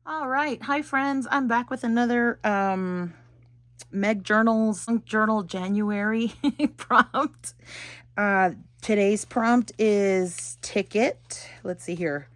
All right. Hi, friends. I'm back with another Meg Journals Journal January prompt. Uh, Today's prompt is ticket. Let's see here.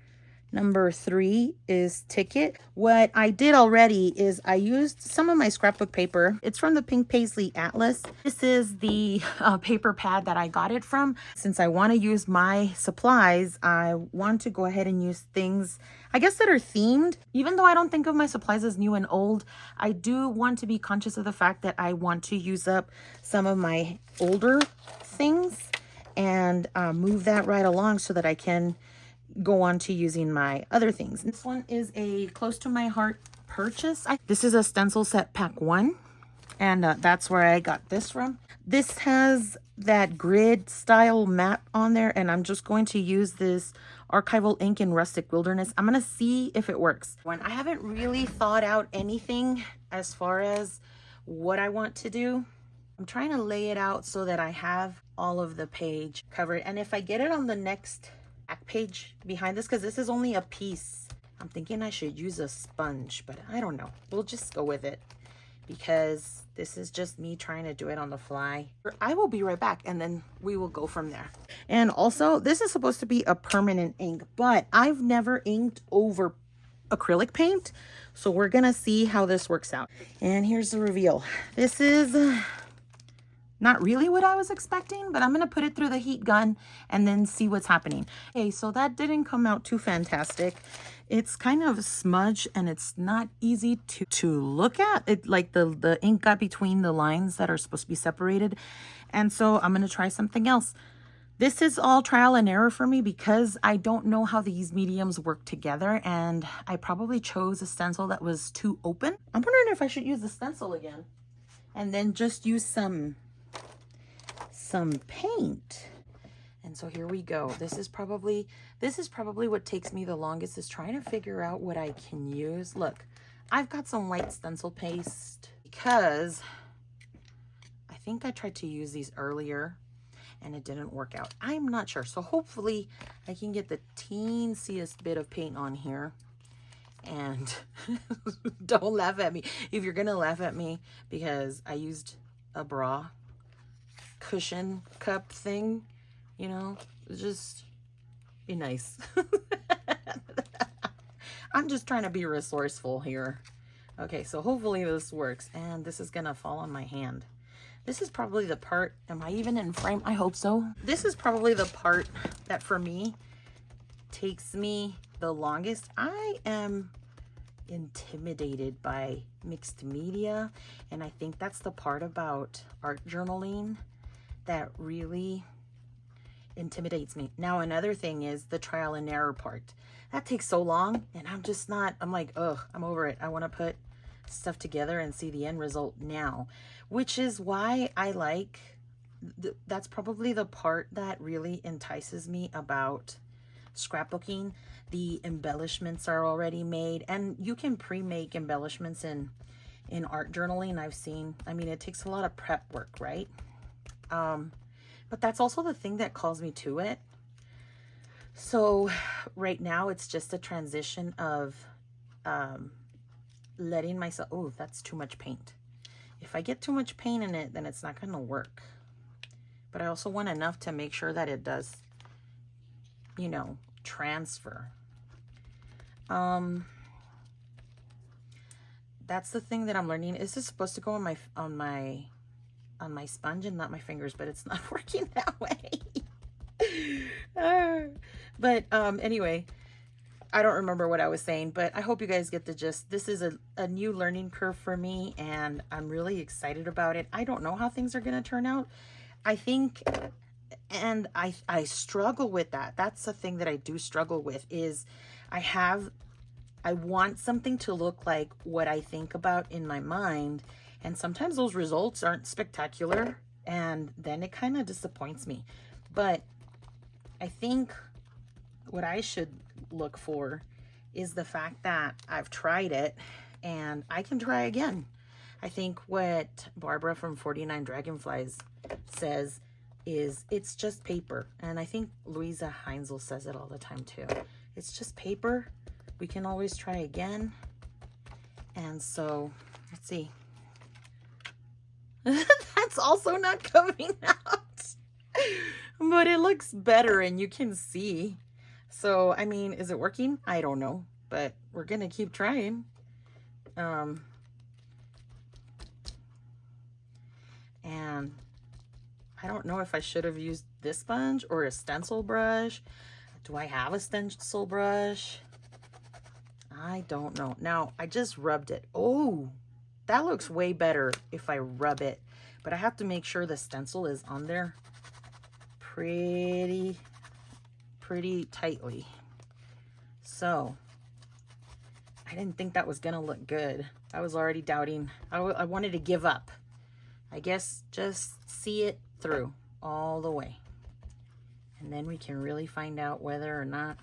Number 3 is ticket. What I did already is I used some of my scrapbook paper. It's from the Pink Paisley Atlas. This is the paper pad that I got it from. Since I want to use my supplies, I want to go ahead and use things, I guess, that are themed. Even though I don't think of my supplies as new and old, I do want to be conscious of the fact that I want to use up some of my older things and move that right along so that I can go on to using my other things. This one is a close to my heart purchase. This is a stencil set pack 1, and that's where I got this from. This has that grid style mat on there, and I'm just going to use this archival ink in Rustic Wilderness. I'm gonna see if it works. When I haven't really thought out anything as far as what I want to do, I'm trying to lay it out so that I have all of the page covered. And if I get it on the next back page behind this, because this is only a piece, I'm thinking I should use a sponge, but I don't know. We'll just go with it because this is just me trying to do it on the fly. I will be right back and then we will go from there. And also, this is supposed to be a permanent ink, but I've never inked over acrylic paint, so we're gonna see how this works out. And here's the reveal. This is not really what I was expecting, but I'm going to put it through the heat gun and then see what's happening. Okay, so that didn't come out too fantastic. It's kind of smudged and it's not easy to look at. It like the ink got between the lines that are supposed to be separated. And so I'm going to try something else. This is all trial and error for me because I don't know how these mediums work together, and I probably chose a stencil that was too open. I'm wondering if I should use the stencil again and then just use some paint. And so here we go. This is probably what takes me the longest, is trying to figure out what I can use. Look, I've got some white stencil paste because I think I tried to use these earlier and it didn't work out. I'm not sure. So hopefully I can get the teensiest bit of paint on here. And don't laugh at me if you're gonna laugh at me because I used a bra cushion cup thing, you know, just be nice. I'm just trying to be resourceful here. Okay, so hopefully this works, and this is gonna fall on my hand. This is probably the part, am I even in frame? I hope so. This is probably the part that for me takes me the longest. I am intimidated by mixed media, and I think that's the part about art journaling that really intimidates me. Now, another thing is the trial and error part. That takes so long, and I'm like, ugh, I'm over it. I want to put stuff together and see the end result now, which is why I like, that's probably the part that really entices me about scrapbooking. The embellishments are already made, and you can pre-make embellishments in art journaling. I've seen, I mean, it takes a lot of prep work, right? But that's also the thing that calls me to it. So right now it's just a transition of letting myself, oh, that's too much paint. If I get too much paint in it, then it's not going to work. But I also want enough to make sure that it does, you know, transfer. That's the thing that I'm learning. Is this supposed to go on my sponge and not my fingers, but it's not working that way. But anyway, I don't remember what I was saying, but I hope you guys get the gist. This is a new learning curve for me, and I'm really excited about it. I don't know how things are going to turn out. I think, and I struggle with that. That's the thing that I do struggle with, is I want something to look like what I think about in my mind. And sometimes those results aren't spectacular, and then it kind of disappoints me. But I think what I should look for is the fact that I've tried it and I can try again. I think what Barbara from 49 Dragonflies says is it's just paper. And I think Louisa Heinzel says it all the time too. It's just paper. We can always try again. And so, let's see. That's also not coming out. But it looks better and you can see. So, I mean, is it working? I don't know. But we're going to keep trying. And I don't know if I should have used this sponge or a stencil brush. Do I have a stencil brush? I don't know. Now, I just rubbed it. Oh, that looks way better if I rub it. But I have to make sure the stencil is on there pretty tightly. So, I didn't think that was going to look good. I was already doubting. I wanted to give up. I guess just see it through all the way. And then we can really find out whether or not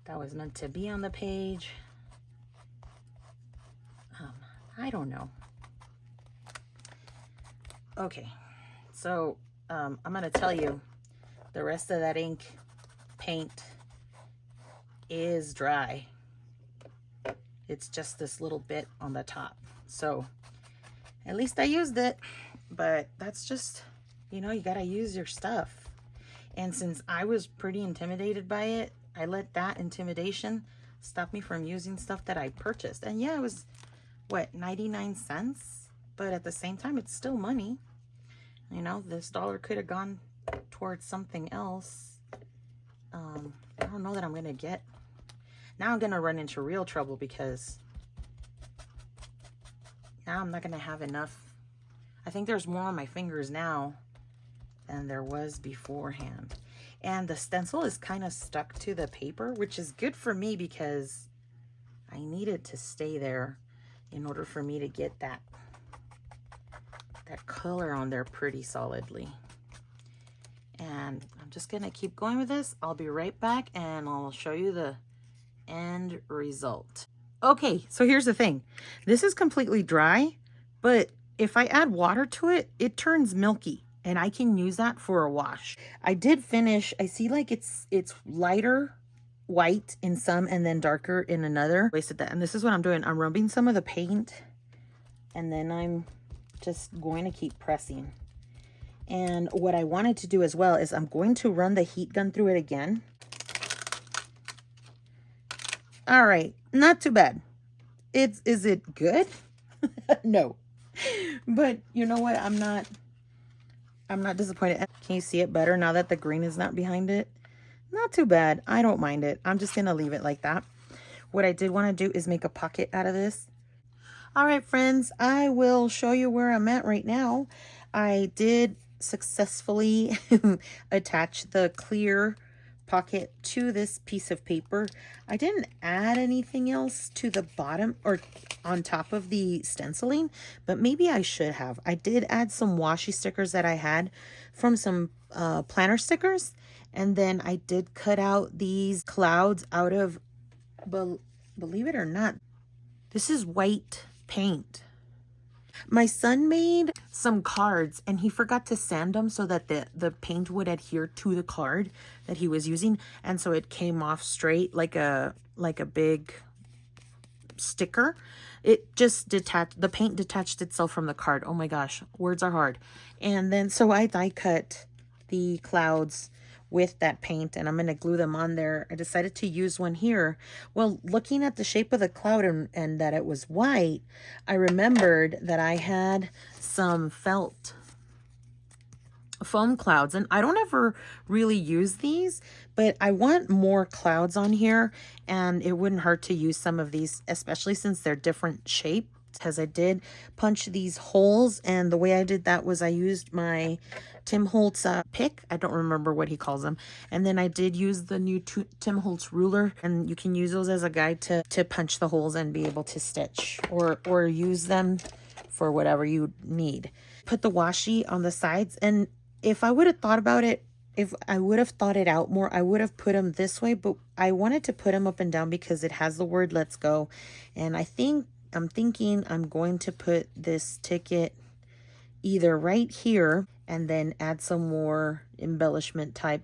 that was meant to be on the page. I don't know. Okay, so I'm gonna tell you the rest of that ink paint is dry. It's just this little bit on the top. So at least I used it, but that's just, you know, you gotta use your stuff. And since I was pretty intimidated by it, I let that intimidation stop me from using stuff that I purchased. And yeah, it was, what, 99 cents? But at the same time, it's still money. You know, this dollar could have gone towards something else. I don't know that I'm gonna get. Now I'm gonna run into real trouble because now I'm not gonna have enough. I think there's more on my fingers now than there was beforehand. And the stencil is kind of stuck to the paper, which is good for me because I need it to stay there in order for me to get that color on there pretty solidly. And I'm just gonna keep going with this. I'll be right back and I'll show you the end result. Okay, so here's the thing. This is completely dry, but if I add water to it, it turns milky. And I can use that for a wash. I did finish, I see like it's lighter white in some and then darker in another. Wasted that. And this is what I'm doing. I'm rubbing some of the paint and then I'm just going to keep pressing. And what I wanted to do as well is I'm going to run the heat gun through it again. All right, not too bad. Is it good? No. But you know what? I'm not disappointed. Can you see it better now that the green is not behind it? Not too bad. I don't mind it. I'm just going to leave it like that. What I did want to do is make a pocket out of this. All right, friends, I will show you where I'm at right now. I did successfully attach the clear pocket to this piece of paper. I didn't add anything else to the bottom or on top of the stenciling, but maybe I should have. I did add some washi stickers that I had from some planner stickers, and then I did cut out these clouds out of, believe it or not, this is white paint. My son made some cards and he forgot to sand them so that the paint would adhere to the card that he was using, and so it came off straight like a big sticker. It just detached, the paint detached itself from the card. Oh my gosh, words are hard. And then so I die cut the clouds with that paint and I'm going to glue them on there. I decided to use one here. Well, looking at the shape of the cloud and that it was white, I remembered that I had some felt foam clouds, and I don't ever really use these, but I want more clouds on here, and it wouldn't hurt to use some of these, especially since they're different shape, because I did punch these holes, and the way I did that was I used my Tim Holtz pick. I don't remember what he calls them. And then I did use the new Tim Holtz ruler, and you can use those as a guide to punch the holes and be able to stitch or use them for whatever you need. Put the washi on the sides, and if I would have thought about it, if I would have thought it out more, I would have put them this way, but I wanted to put them up and down because it has the word let's go. And I'm thinking I'm going to put this ticket either right here and then add some more embellishment type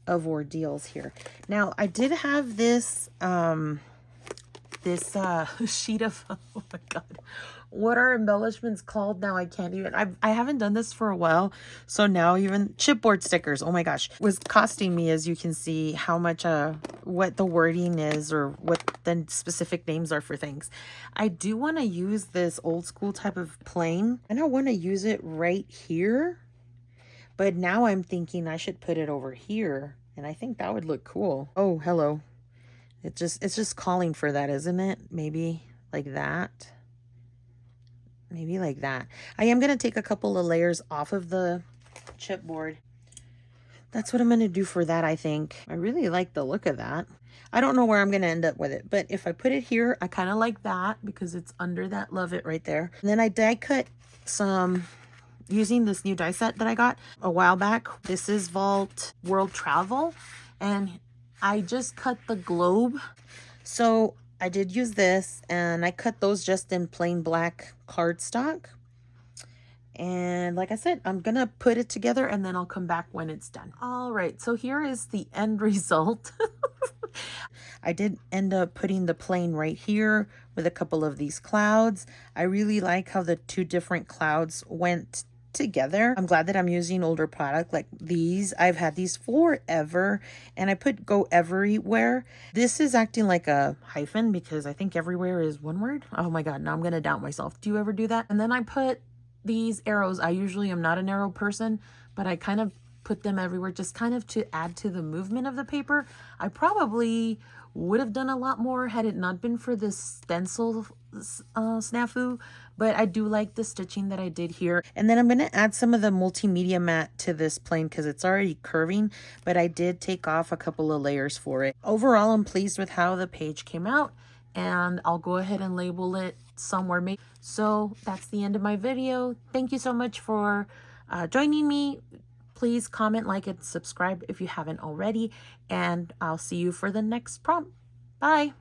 of ordeals here. Now, I did have this this sheet of, oh my God, what are embellishments called now? I can't even, I haven't done this for a while. So now even chipboard stickers, oh my gosh, was costing me, as you can see, how much, what the wording is or what the specific names are for things. I do want to use this old school type of plain, and I want to use it right here. But now I'm thinking I should put it over here, and I think that would look cool. Oh, hello. It's just calling for that, isn't it? Maybe like that. Maybe like that. I am going to take a couple of layers off of the chipboard. That's what I'm going to do for that, I think. I really like the look of that. I don't know where I'm going to end up with it, but if I put it here, I kind of like that because it's under that Love It right there. And then I die cut some using this new die set that I got a while back. This is Vault World Travel, and I just cut the globe. So I did use this, and I cut those just in plain black cardstock. And like I said, I'm gonna put it together and then I'll come back when it's done. All right, so here is the end result. I did end up putting the plane right here with a couple of these clouds. I really like how the two different clouds went together. I'm glad that I'm using older product like these. I've had these forever, and I put go everywhere. This is acting like a hyphen because I think everywhere is one word. Oh my God, now I'm gonna doubt myself. Do you ever do that? And then I put these arrows. I usually am not an arrow person, but I kind of put them everywhere just kind of to add to the movement of the paper. I probably would have done a lot more had it not been for this stencil snafu, but I do like the stitching that I did here. And then I'm going to add some of the multimedia mat to this plane because it's already curving, but I did take off a couple of layers for it. Overall, I'm pleased with how the page came out, and I'll go ahead and label it somewhere. So that's the end of my video. Thank you so much for joining me. Please comment, like, and subscribe if you haven't already, and I'll see you for the next prompt. Bye.